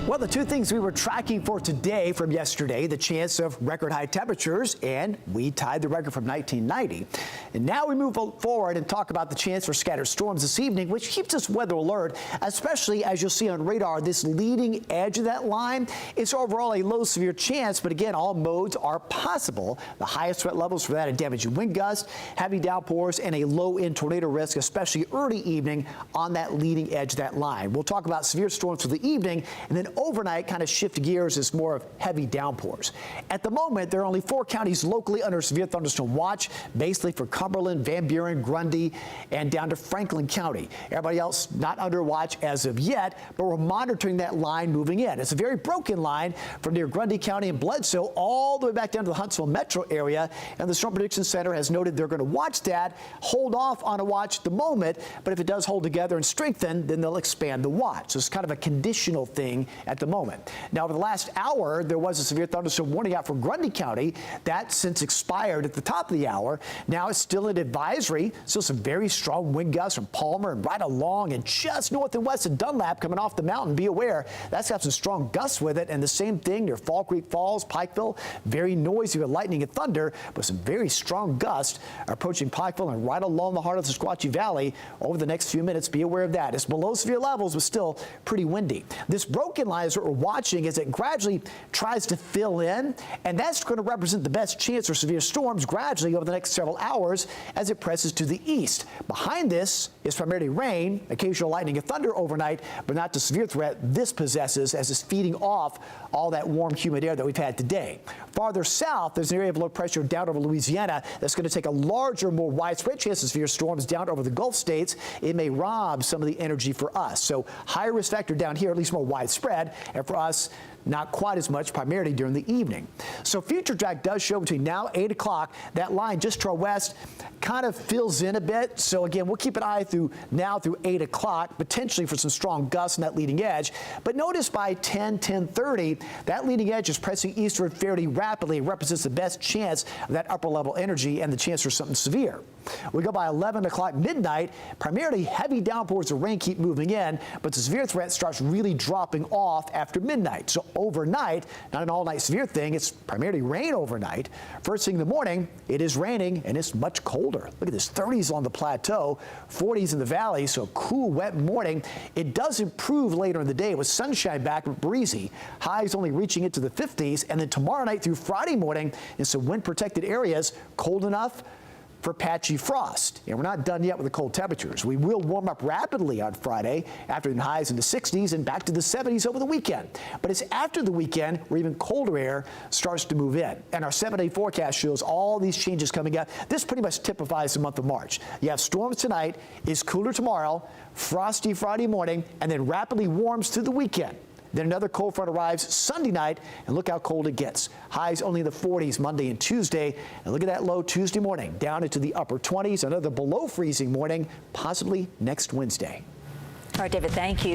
Well, the two things we were tracking for today from yesterday, the chance of record high temperatures, and we tied the record from 1990. And now we move forward and talk about the chance for scattered storms this evening, which keeps us weather alert, especially as you'll see on radar, this leading edge of that line. It's overall a low severe chance, but again, all modes are possible. The highest threat levels for that are damaging wind gusts, heavy downpours, and a low end tornado risk, especially early evening on that leading edge of that line. We'll talk about severe storms for the evening, and then overnight kind of shift gears as more of heavy downpours. At the moment, there are only 4 counties locally under severe thunderstorm watch, basically for Cumberland, Van Buren, Grundy, and down to Franklin County. Everybody else not under watch as of yet, but we're monitoring that line moving in. It's a very broken line from near Grundy County and Bledsoe all the way back down to the Huntsville metro area, and the Storm Prediction Center has noted they're going to watch that, hold off on a watch at the moment, but if it does hold together and strengthen, then they'll expand the watch. So it's kind of a conditional thing at the moment. Now, over the last hour, there was a severe thunderstorm warning out for Grundy County. That since expired at the top of the hour. Now it's still an advisory. Still some very strong wind gusts from Palmer and right along and just north and west of Dunlap coming off the mountain. Be aware, that's got some strong gusts with it. And the same thing near Fall Creek Falls, Pikeville. Very noisy with lightning and thunder, but some very strong gusts approaching Pikeville and right along the heart of the Sequatchie Valley over the next few minutes. Be aware of that. It's below severe levels, but still pretty windy. This broken line is what we're watching as it gradually tries to fill in, and that's going to represent the best chance for severe storms gradually over the next several hours as it presses to the east. Behind this is primarily rain, occasional lightning and thunder overnight, but not the severe threat this possesses as it's feeding off all that warm, humid air that we've had today. Farther south, there's an area of low pressure down over Louisiana that's going to take a larger, more widespread chance of severe storms down over the Gulf states. It may rob some of the energy for us. So higher risk factor down here, at least more widespread, and for us, not quite as much, primarily during the evening. So future track does show between now 8 o'clock, that line just to our west kind of fills in a bit. So again, we'll keep an eye through 8 o'clock, potentially for some strong gusts in that leading edge. But notice by 10:30, that leading edge is pressing eastward fairly rapidly. It represents the best chance of that upper level energy and the chance for something severe. We go by 11 o'clock midnight, primarily heavy downpours of rain keep moving in, but the severe threat starts really dropping off after midnight. So overnight, not an all-night severe thing, it's primarily rain overnight. First thing in the morning, it is raining and it's much colder. Look at this, 30s on the Plateau, 40s in the valley, so a cool, wet morning. It does improve later in the day with sunshine back but breezy. Highs only reaching into the 50s, and then tomorrow night through Friday morning in some wind-protected areas, cold enough for patchy frost. And we're not done yet with the cold temperatures. We will warm up rapidly on Friday after the highs in the 60s and back to the 70s over the weekend. But it's after the weekend where even colder air starts to move in. And our 7-day forecast shows all these changes coming up. This pretty much typifies the month of March. You have storms tonight, it's cooler tomorrow, frosty Friday morning, and then rapidly warms through the weekend. Then another cold front arrives Sunday night, and look how cold it gets. Highs only in the 40s Monday and Tuesday, and look at that low Tuesday morning, down into the upper 20s. Another below freezing morning, possibly next Wednesday. All right, David, thank you.